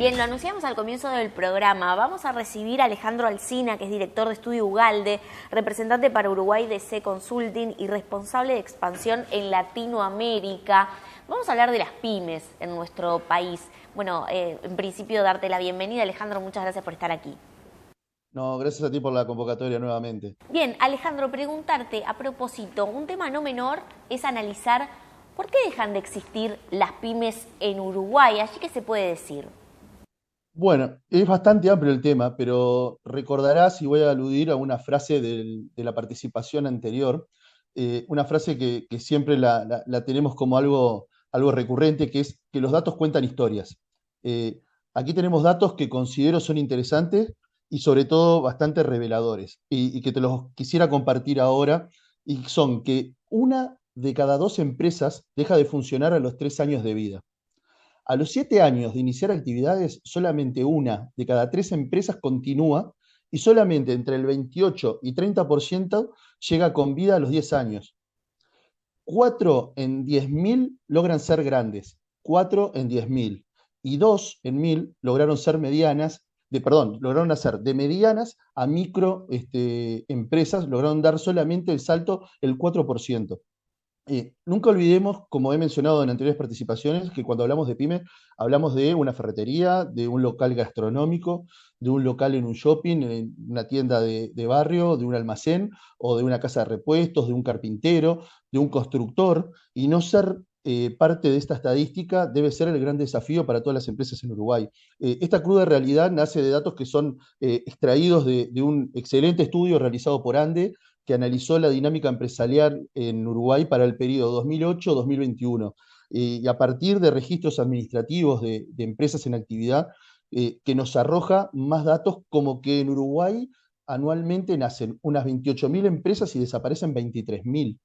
Bien, lo anunciamos al comienzo del programa. Vamos a recibir a Alejandro Alsina, que es director de Estudio Ugalde, representante para Uruguay de C Consulting y responsable de expansión en Latinoamérica. Vamos a hablar de las pymes en nuestro país. Bueno, en principio darte la bienvenida, Alejandro, muchas gracias por estar aquí. No, gracias a ti por la convocatoria nuevamente. Bien, Alejandro, preguntarte a propósito, un tema no menor es analizar por qué dejan de existir las pymes en Uruguay. ¿Allí qué se puede decir? Bueno, es bastante amplio el tema, pero recordarás, y voy a aludir a una frase de la participación anterior, una frase que siempre la tenemos como algo recurrente, que es que los datos cuentan historias. Eh, Aquí tenemos datos que considero son interesantes y sobre todo bastante reveladores, y que te los quisiera compartir ahora, y son que una de cada dos empresas deja de funcionar a los 3 años de vida. A los 7 años de iniciar actividades, solamente una de cada tres empresas continúa y solamente entre el 28 y 30% llega con vida a los 10 años. 4 en 10.000 logran ser grandes, 4 en 10.000. Y 2 en 1.000 lograron ser medianas, lograron hacer de medianas a micro empresas, lograron dar solamente el salto el 4%. Nunca olvidemos, como he mencionado en anteriores participaciones, que cuando hablamos de pyme, hablamos de una ferretería, de un local gastronómico, de un local en un shopping, en una tienda de barrio, de un almacén o de una casa de repuestos, de un carpintero, de un constructor, y no ser parte de esta estadística debe ser el gran desafío para todas las empresas en Uruguay. Esta cruda realidad nace de datos que son extraídos de un excelente estudio realizado por ANDE, que analizó la dinámica empresarial en Uruguay para el periodo 2008-2021, y a partir de registros administrativos de empresas en actividad, que nos arroja más datos como que en Uruguay anualmente nacen unas 28.000 empresas y desaparecen 23.000.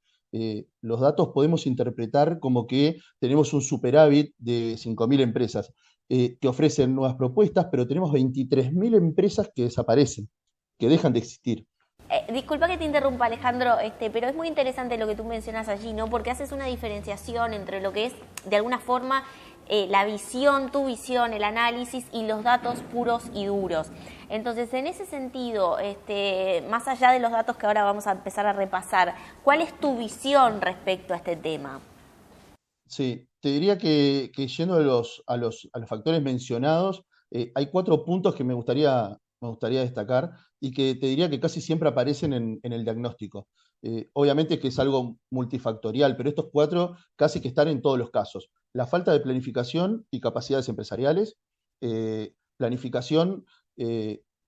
Los datos podemos interpretar como que tenemos un superávit de 5.000 empresas que ofrecen nuevas propuestas, pero tenemos 23.000 empresas que desaparecen, que dejan de existir. Disculpa que te interrumpa, Alejandro, pero es muy interesante lo que tú mencionas allí, ¿no? Porque haces una diferenciación entre lo que es, de alguna forma, la visión, tu visión, el análisis y los datos puros y duros. Entonces, en ese sentido, más allá de los datos que ahora vamos a empezar a repasar, ¿cuál es tu visión respecto a este tema? Sí, te diría que yendo a los factores mencionados, hay 4 puntos que me gustaría destacar y que te diría que casi siempre aparecen en el diagnóstico. Obviamente que es algo multifactorial, pero estos 4 casi que están en todos los casos. La falta de planificación y capacidades empresariales. Planificación,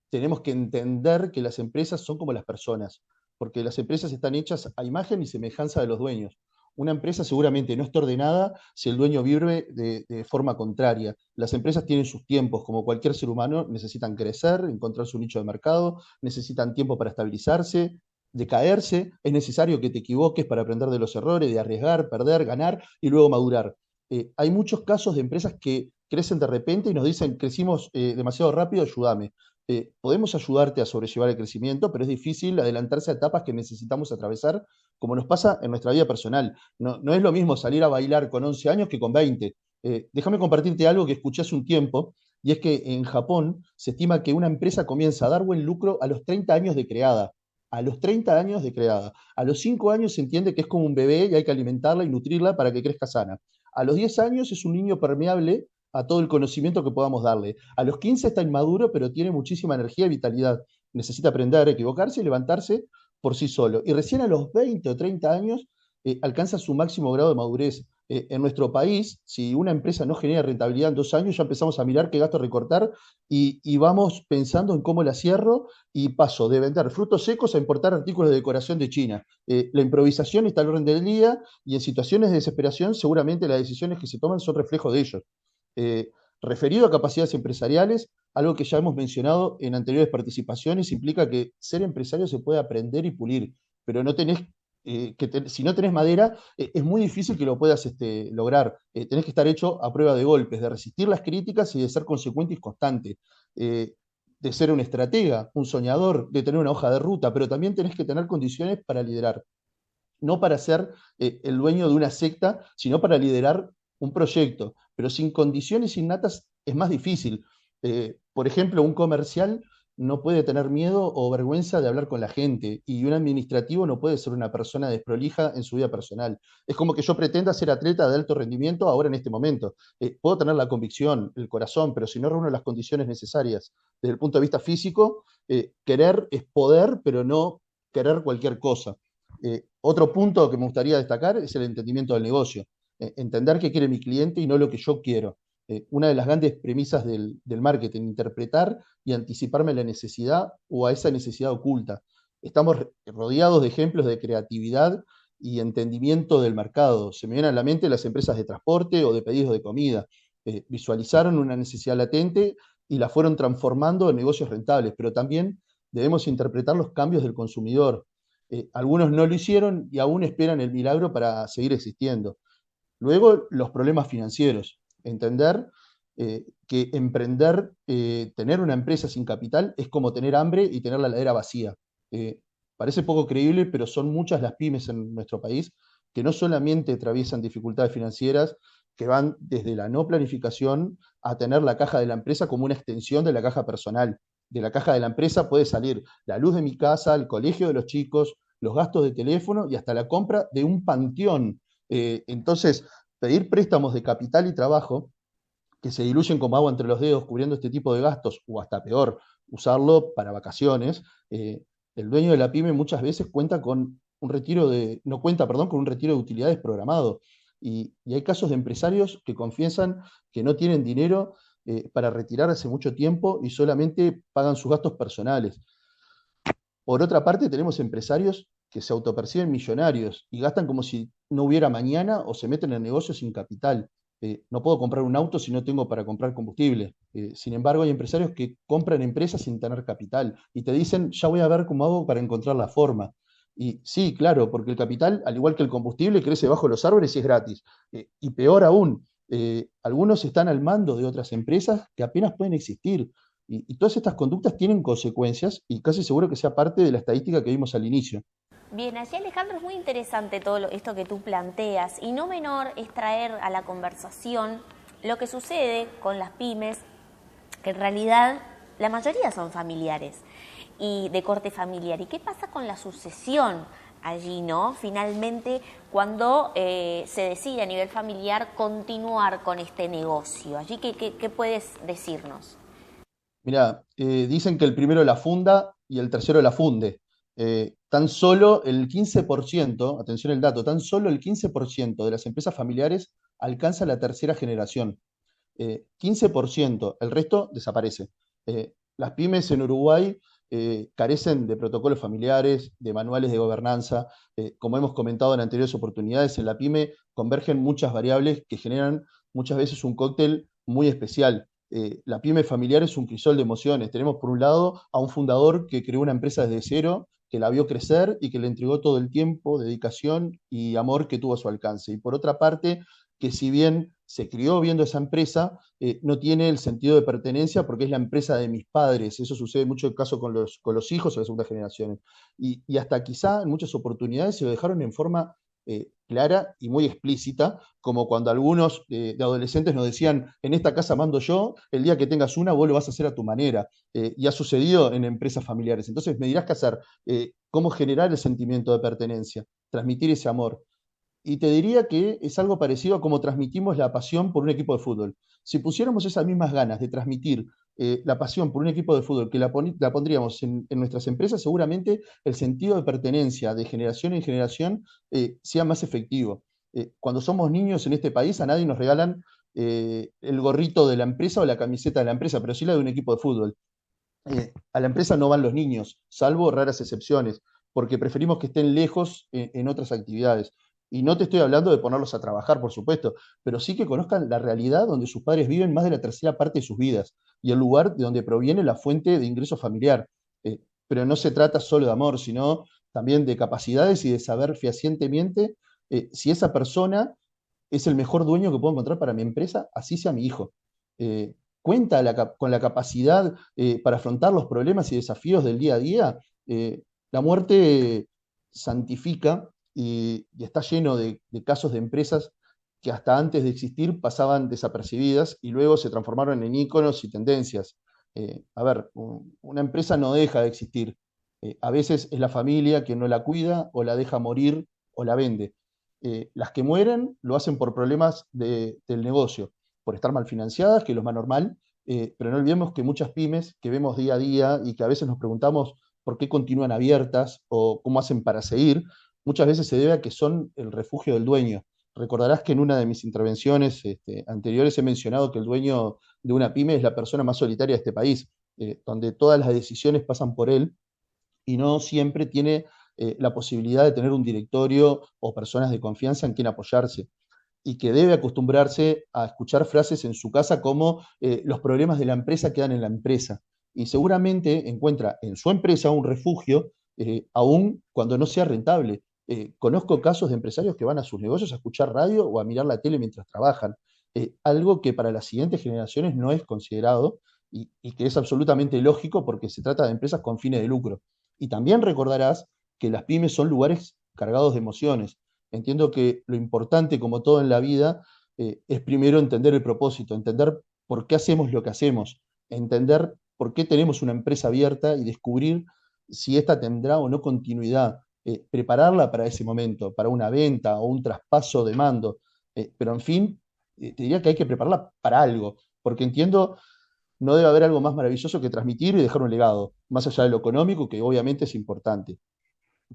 tenemos que entender que las empresas son como las personas, porque las empresas están hechas a imagen y semejanza de los dueños. Una empresa seguramente no está ordenada si el dueño vive de forma contraria. Las empresas tienen sus tiempos, como cualquier ser humano, necesitan crecer, encontrar su nicho de mercado, necesitan tiempo para estabilizarse, de caerse, es necesario que te equivoques para aprender de los errores, de arriesgar, perder, ganar y luego madurar. Hay muchos casos de empresas que crecen de repente y nos dicen, crecimos demasiado rápido, ayúdame. Podemos ayudarte a sobrellevar el crecimiento, pero es difícil adelantarse a etapas que necesitamos atravesar, como nos pasa en nuestra vida personal. No, no es lo mismo salir a bailar con 11 años que con 20. Déjame compartirte algo que escuché hace un tiempo, y es que en Japón se estima que una empresa comienza a dar buen lucro a los 30 años de creada. A los 30 años de creada. A los 5 años se entiende que es como un bebé y hay que alimentarla y nutrirla para que crezca sana. A los 10 años es un niño permeable a todo el conocimiento que podamos darle. A los 15 está inmaduro, pero tiene muchísima energía y vitalidad. Necesita aprender, equivocarse y levantarse por sí solo. Y recién a los 20 o 30 años alcanza su máximo grado de madurez. En nuestro país, si una empresa no genera rentabilidad en 2 años, ya empezamos a mirar qué gasto recortar y vamos pensando en cómo la cierro y paso de vender frutos secos a importar artículos de decoración de China. La improvisación está al orden del día y en situaciones de desesperación seguramente las decisiones que se toman son reflejo de ellos. Eh, Referido a capacidades empresariales, algo que ya hemos mencionado en anteriores participaciones, implica que ser empresario se puede aprender y pulir, pero no tenés, si no tenés madera, es muy difícil que lo puedas lograr. Tenés que estar hecho a prueba de golpes, de resistir las críticas y de ser consecuente y constante. Eh, de ser un estratega, un soñador, de tener una hoja de ruta, pero también tenés que tener condiciones para liderar, no para ser el dueño de una secta, sino para liderar un proyecto. Pero sin condiciones innatas es más difícil. Por ejemplo, un comercial no puede tener miedo o vergüenza de hablar con la gente y un administrativo no puede ser una persona desprolija en su vida personal. Es como que yo pretenda ser atleta de alto rendimiento ahora en este momento. Puedo tener la convicción, el corazón, pero si no reúno las condiciones necesarias desde el punto de vista físico, querer es poder, pero no querer cualquier cosa. Otro punto que me gustaría destacar es el entendimiento del negocio. Entender qué quiere mi cliente y no lo que yo quiero. Una de las grandes premisas del marketing, interpretar y anticiparme a la necesidad o a esa necesidad oculta. Estamos rodeados de ejemplos de creatividad y entendimiento del mercado. Se me vienen a la mente las empresas de transporte o de pedidos de comida. Visualizaron una necesidad latente y la fueron transformando en negocios rentables, pero también debemos interpretar los cambios del consumidor. Algunos no lo hicieron y aún esperan el milagro para seguir existiendo. Luego, los problemas financieros. Entender que emprender, tener una empresa sin capital es como tener hambre y tener la heladera vacía. Eh, Parece poco creíble, pero son muchas las pymes en nuestro país que no solamente atraviesan dificultades financieras, que van desde la no planificación a tener la caja de la empresa como una extensión de la caja personal. De la caja de la empresa puede salir la luz de mi casa, el colegio de los chicos, los gastos de teléfono y hasta la compra de un panteón. Entonces, pedir préstamos de capital y trabajo que se diluyen como agua entre los dedos cubriendo este tipo de gastos, o hasta peor, usarlo para vacaciones, el dueño de la pyme muchas veces cuenta con un retiro de, no cuenta, perdón, con un retiro de utilidades programado. Y hay casos de empresarios que confiesan que no tienen dinero para retirar hace mucho tiempo y solamente pagan sus gastos personales. Por otra parte, tenemos empresarios que se autoperciben millonarios y gastan como si no hubiera mañana o se meten en negocios sin capital. No puedo comprar un auto si no tengo para comprar combustible. Sin embargo, hay empresarios que compran empresas sin tener capital y te dicen, ya voy a ver cómo hago para encontrar la forma. Y sí, claro, porque el capital, al igual que el combustible, crece bajo los árboles y es gratis. Y peor aún, algunos están al mando de otras empresas que apenas pueden existir. Y todas estas conductas tienen consecuencias y casi seguro que sea parte de la estadística que vimos al inicio. Bien, allí Alejandro es muy interesante todo esto que tú planteas y no menor es traer a la conversación lo que sucede con las pymes, que en realidad la mayoría son familiares y de corte familiar. ¿Y qué pasa con la sucesión allí, no? Finalmente, cuando se decide a nivel familiar continuar con este negocio. Allí, ¿qué puedes decirnos? Mira, dicen que el primero la funda y el tercero la funde. Tan solo el 15%, atención el dato, tan solo el 15% de las empresas familiares alcanza la tercera generación. 15%, el resto desaparece. Las pymes en Uruguay carecen de protocolos familiares, de manuales de gobernanza. Como hemos comentado en anteriores oportunidades, en la pyme convergen muchas variables que generan muchas veces un cóctel muy especial. La pyme familiar es un crisol de emociones. Tenemos por un lado a un fundador que creó una empresa desde cero, que la vio crecer y que le entregó todo el tiempo, dedicación y amor que tuvo a su alcance. Y por otra parte, que si bien se crió viendo esa empresa, no tiene el sentido de pertenencia porque es la empresa de mis padres. Eso sucede mucho en caso con los hijos de las segundas generaciones. Y hasta quizá en muchas oportunidades se lo dejaron en forma clara y muy explícita, como cuando algunos de adolescentes nos decían, en esta casa mando yo, el día que tengas una, vos lo vas a hacer a tu manera. Y ha sucedido en empresas familiares. Entonces me dirás qué hacer, cómo generar el sentimiento de pertenencia, transmitir ese amor. Y te diría que es algo parecido a cómo transmitimos la pasión por un equipo de fútbol. Si pusiéramos esas mismas ganas de transmitir la pasión por un equipo de fútbol, que la pondríamos en nuestras empresas, seguramente el sentido de pertenencia de generación en generación sea más efectivo. Cuando somos niños en este país, a nadie nos regalan el gorrito de la empresa o la camiseta de la empresa, pero sí la de un equipo de fútbol. A la empresa no van los niños, salvo raras excepciones, porque preferimos que estén lejos en otras actividades. Y no te estoy hablando de ponerlos a trabajar, por supuesto, pero sí que conozcan la realidad donde sus padres viven más de la tercera parte de sus vidas y el lugar de donde proviene la fuente de ingreso familiar. Pero no se trata solo de amor, sino también de capacidades y de saber fehacientemente si esa persona es el mejor dueño que puedo encontrar para mi empresa, así sea mi hijo. Eh, Cuenta con la capacidad para afrontar los problemas y desafíos del día a día. La muerte santifica y está lleno de casos de empresas que hasta antes de existir pasaban desapercibidas y luego se transformaron en íconos y tendencias. A ver, una empresa no deja de existir. A veces es la familia quien no la cuida o la deja morir o la vende. Las que mueren lo hacen por problemas del negocio, por estar mal financiadas, que es lo más normal, pero no olvidemos que muchas pymes que vemos día a día y que a veces nos preguntamos por qué continúan abiertas o cómo hacen para seguir, muchas veces se debe a que son el refugio del dueño. Recordarás que en una de mis intervenciones anteriores he mencionado que el dueño de una pyme es la persona más solitaria de este país, donde todas las decisiones pasan por él y no siempre tiene la posibilidad de tener un directorio o personas de confianza en quien apoyarse y que debe acostumbrarse a escuchar frases en su casa como los problemas de la empresa quedan en la empresa. Y seguramente encuentra en su empresa un refugio, aun cuando no sea rentable. Conozco casos de empresarios que van a sus negocios a escuchar radio o a mirar la tele mientras trabajan, algo que para las siguientes generaciones no es considerado y que es absolutamente lógico porque se trata de empresas con fines de lucro. Y también recordarás que las pymes son lugares cargados de emociones. Entiendo que lo importante, como todo en la vida, es primero entender el propósito, entender por qué hacemos lo que hacemos, entender por qué tenemos una empresa abierta y descubrir si ésta tendrá o no continuidad, prepararla para ese momento, para una venta o un traspaso de mando. Pero en fin, te diría que hay que prepararla para algo, porque entiendo, no debe haber algo más maravilloso que transmitir y dejar un legado, más allá de lo económico, que obviamente es importante.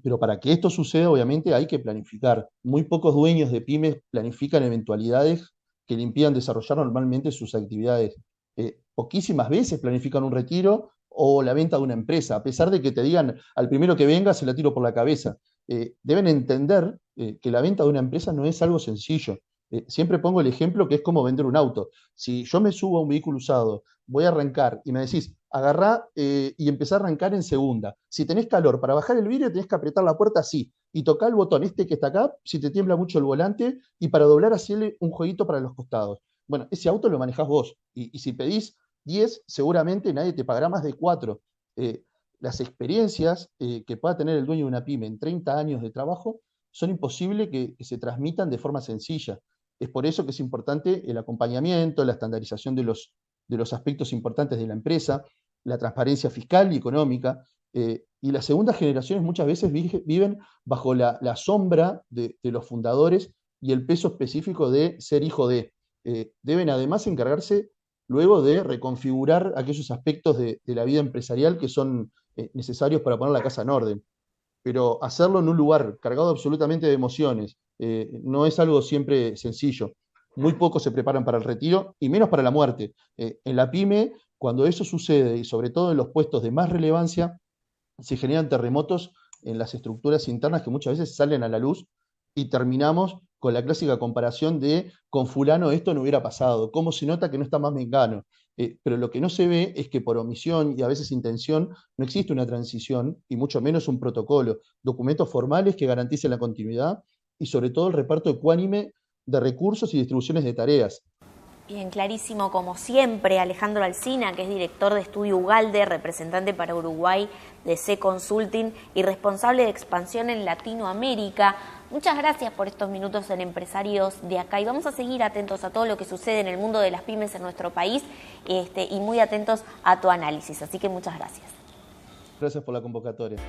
Pero para que esto suceda, obviamente, hay que planificar. Muy pocos dueños de pymes planifican eventualidades que le impidan desarrollar normalmente sus actividades. Poquísimas veces planifican un retiro o la venta de una empresa, a pesar de que te digan al primero que venga se la tiro por la cabeza. Deben entender que la venta de una empresa no es algo sencillo. Siempre pongo el ejemplo que es como vender un auto. Si yo me subo a un vehículo usado, voy a arrancar y me decís, agarrá y empezá a arrancar en segunda. Si tenés calor, para bajar el vidrio tenés que apretar la puerta así y tocar el botón este que está acá, si te tiembla mucho el volante, y para doblar hacerle un jueguito para los costados. Bueno, ese auto lo manejás vos y si pedís 10, seguramente nadie te pagará más de 4. Las experiencias que pueda tener el dueño de una pyme en 30 años de trabajo son imposibles que se transmitan de forma sencilla. Es por eso que es importante el acompañamiento, la estandarización de los aspectos importantes de la empresa, la transparencia fiscal y económica, y las segundas generaciones muchas veces viven bajo la sombra de los fundadores y el peso específico de ser hijo de. Deben además encargarse luego de reconfigurar aquellos aspectos de la vida empresarial que son necesarios para poner la casa en orden. Pero hacerlo en un lugar cargado absolutamente de emociones no es algo siempre sencillo. Muy pocos se preparan para el retiro y menos para la muerte. En la pyme, cuando eso sucede, y sobre todo en los puestos de más relevancia, se generan terremotos en las estructuras internas que muchas veces salen a la luz y terminamos con la clásica comparación de con fulano esto no hubiera pasado, cómo se nota que no está más mengano. Pero lo que no se ve es que por omisión y a veces intención no existe una transición y mucho menos un protocolo, documentos formales que garanticen la continuidad y sobre todo el reparto ecuánime de recursos y distribuciones de tareas. Bien, clarísimo, como siempre, Alejandro Alsina, que es director de Estudio Ugalde, representante para Uruguay de C Consulting y responsable de expansión en Latinoamérica. Muchas gracias por estos minutos en Empresarios de Acá y vamos a seguir atentos a todo lo que sucede en el mundo de las pymes en nuestro país y muy atentos a tu análisis. Así que muchas gracias. Gracias por la convocatoria.